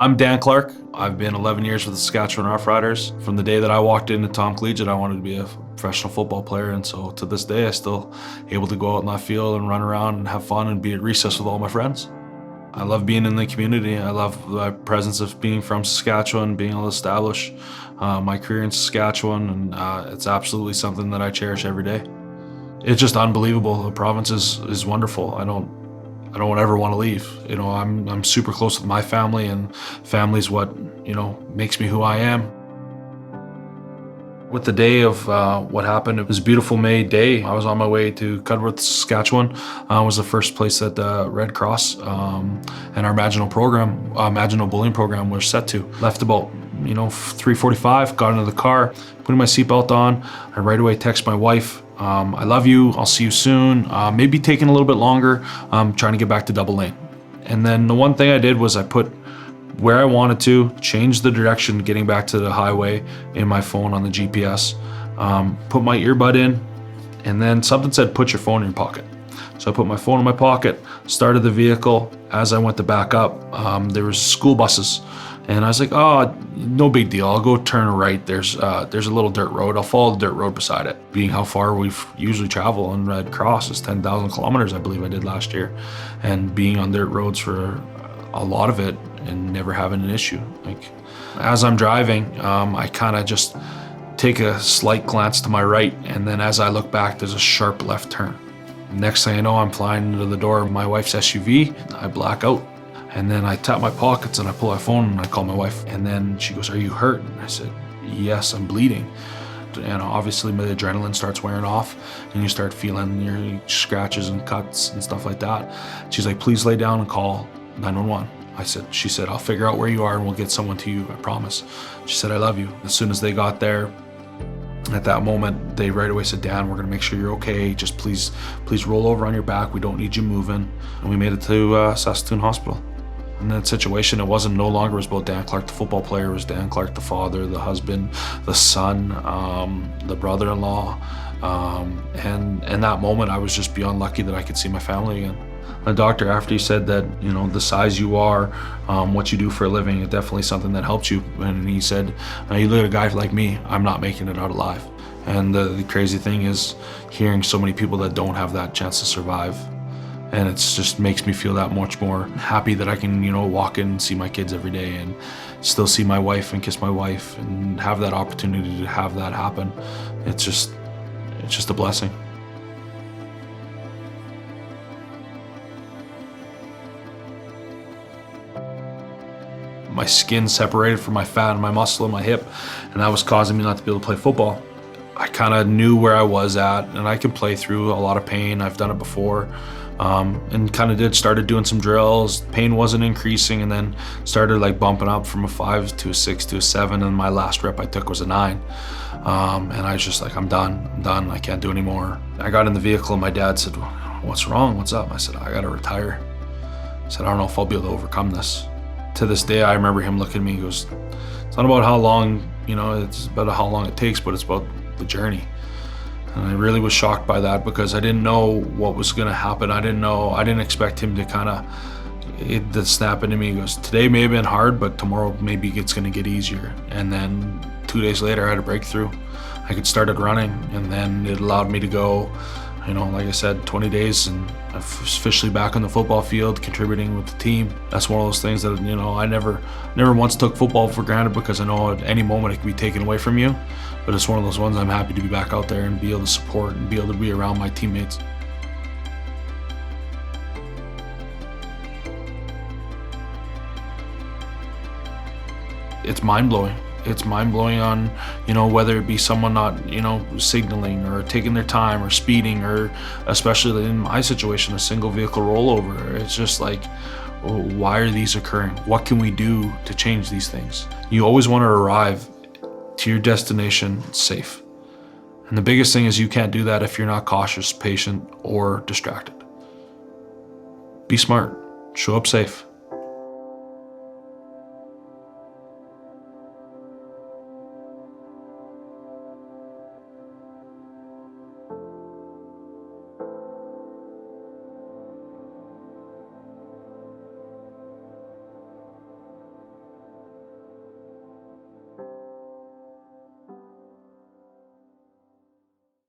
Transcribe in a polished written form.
I'm Dan Clark. I've been 11 years with the Saskatchewan Roughriders. From the day that I walked into Tom Collegiate, I wanted to be a professional football player, and so to this day, I still able to go out in that field and run around and have fun and be at recess with all my friends. I love being in the community. I love the presence of being from Saskatchewan, being able to establish my career in Saskatchewan, and it's absolutely something that I cherish every day. It's just unbelievable. The province is wonderful. I don't ever want to leave. You know, I'm super close with my family, and family's what, you know, makes me who I am. With the day of what happened, it was a beautiful May day. I was on my way to Cudworth, Saskatchewan. It was the first place that the Red Cross and our Maginal Bullying program was set to. Left about 3:45, got into the car, putting my seatbelt on. I right away text my wife, I love you, I'll see you soon. Maybe taking a little bit longer, trying to get back to double lane. And then the one thing I did was I put where I wanted to, change the direction getting back to the highway in my phone on the GPS, put my earbud in, and then something said, put your phone in your pocket. So I put my phone in my pocket, started the vehicle. As I went to back up, there was school buses. And I was like, oh, no big deal. I'll go turn right. There's a little dirt road. I'll follow the dirt road beside it. Being how far we've usually travel on Red Cross is 10,000 kilometers, I believe I did last year. And being on dirt roads for a lot of it and never having an issue. Like, as I'm driving, I kind of just take a slight glance to my right. And then as I look back, there's a sharp left turn. Next thing I know, I'm flying into the door of my wife's SUV. I black out. And then I tap my pockets and I pull my phone and I call my wife. And then she goes, are you hurt? And I said, yes, I'm bleeding. And obviously my adrenaline starts wearing off and you start feeling your scratches and cuts and stuff like that. She's like, please lay down and call 911. She said, I'll figure out where you are and we'll get someone to you, I promise. She said, I love you. As soon as they got there, at that moment, they right away said, Dan, we're gonna make sure you're okay. Just please roll over on your back. We don't need you moving. And we made it to Saskatoon Hospital. In that situation, it no longer was about Dan Clark, the football player. It was Dan Clark, the father, the husband, the son, the brother-in-law. And in that moment, I was just beyond lucky that I could see my family again. The doctor, after he said that, the size you are, what you do for a living, is definitely something that helps you. And he said, you look at a guy like me, I'm not making it out alive. And the crazy thing is hearing so many people that don't have that chance to survive. And it just makes me feel that much more happy that I can, walk in and see my kids every day and still see my wife and kiss my wife and have that opportunity to have that happen. It's just a blessing. My skin separated from my fat and my muscle in my hip, and that was causing me not to be able to play football. I kind of knew where I was at, and I can play through a lot of pain. I've done it before, and started doing some drills. Pain wasn't increasing, and then started like bumping up from a 5 to a 6 to a 7, and my last rep I took was a 9. And I was just like, I'm done, I can't do anymore. I got in the vehicle and my dad said, what's wrong, what's up? I said, I gotta retire. I said, I don't know if I'll be able to overcome this. To this day, I remember him looking at me, he goes, it's not about how long, it's about how long it takes, but it's about the journey. And I really was shocked by that because I didn't know what was gonna happen. I didn't expect him to it snap into me. He goes, today may have been hard, but tomorrow maybe it's gonna get easier. And then 2 days later, I had a breakthrough. I could started running, and then it allowed me to go, like I said, 20 days, and I'm officially back on the football field, contributing with the team. That's one of those things that, I never once took football for granted because I know at any moment it can be taken away from you. But it's one of those ones I'm happy to be back out there and be able to support and be able to be around my teammates. It's mind-blowing. It's mind-blowing on, whether it be someone not, signaling or taking their time or speeding, or especially in my situation, a single vehicle rollover. It's just like, why are these occurring? What can we do to change these things? You always want to arrive to your destination safe. And the biggest thing is you can't do that if you're not cautious, patient, or distracted. Be smart, show up safe.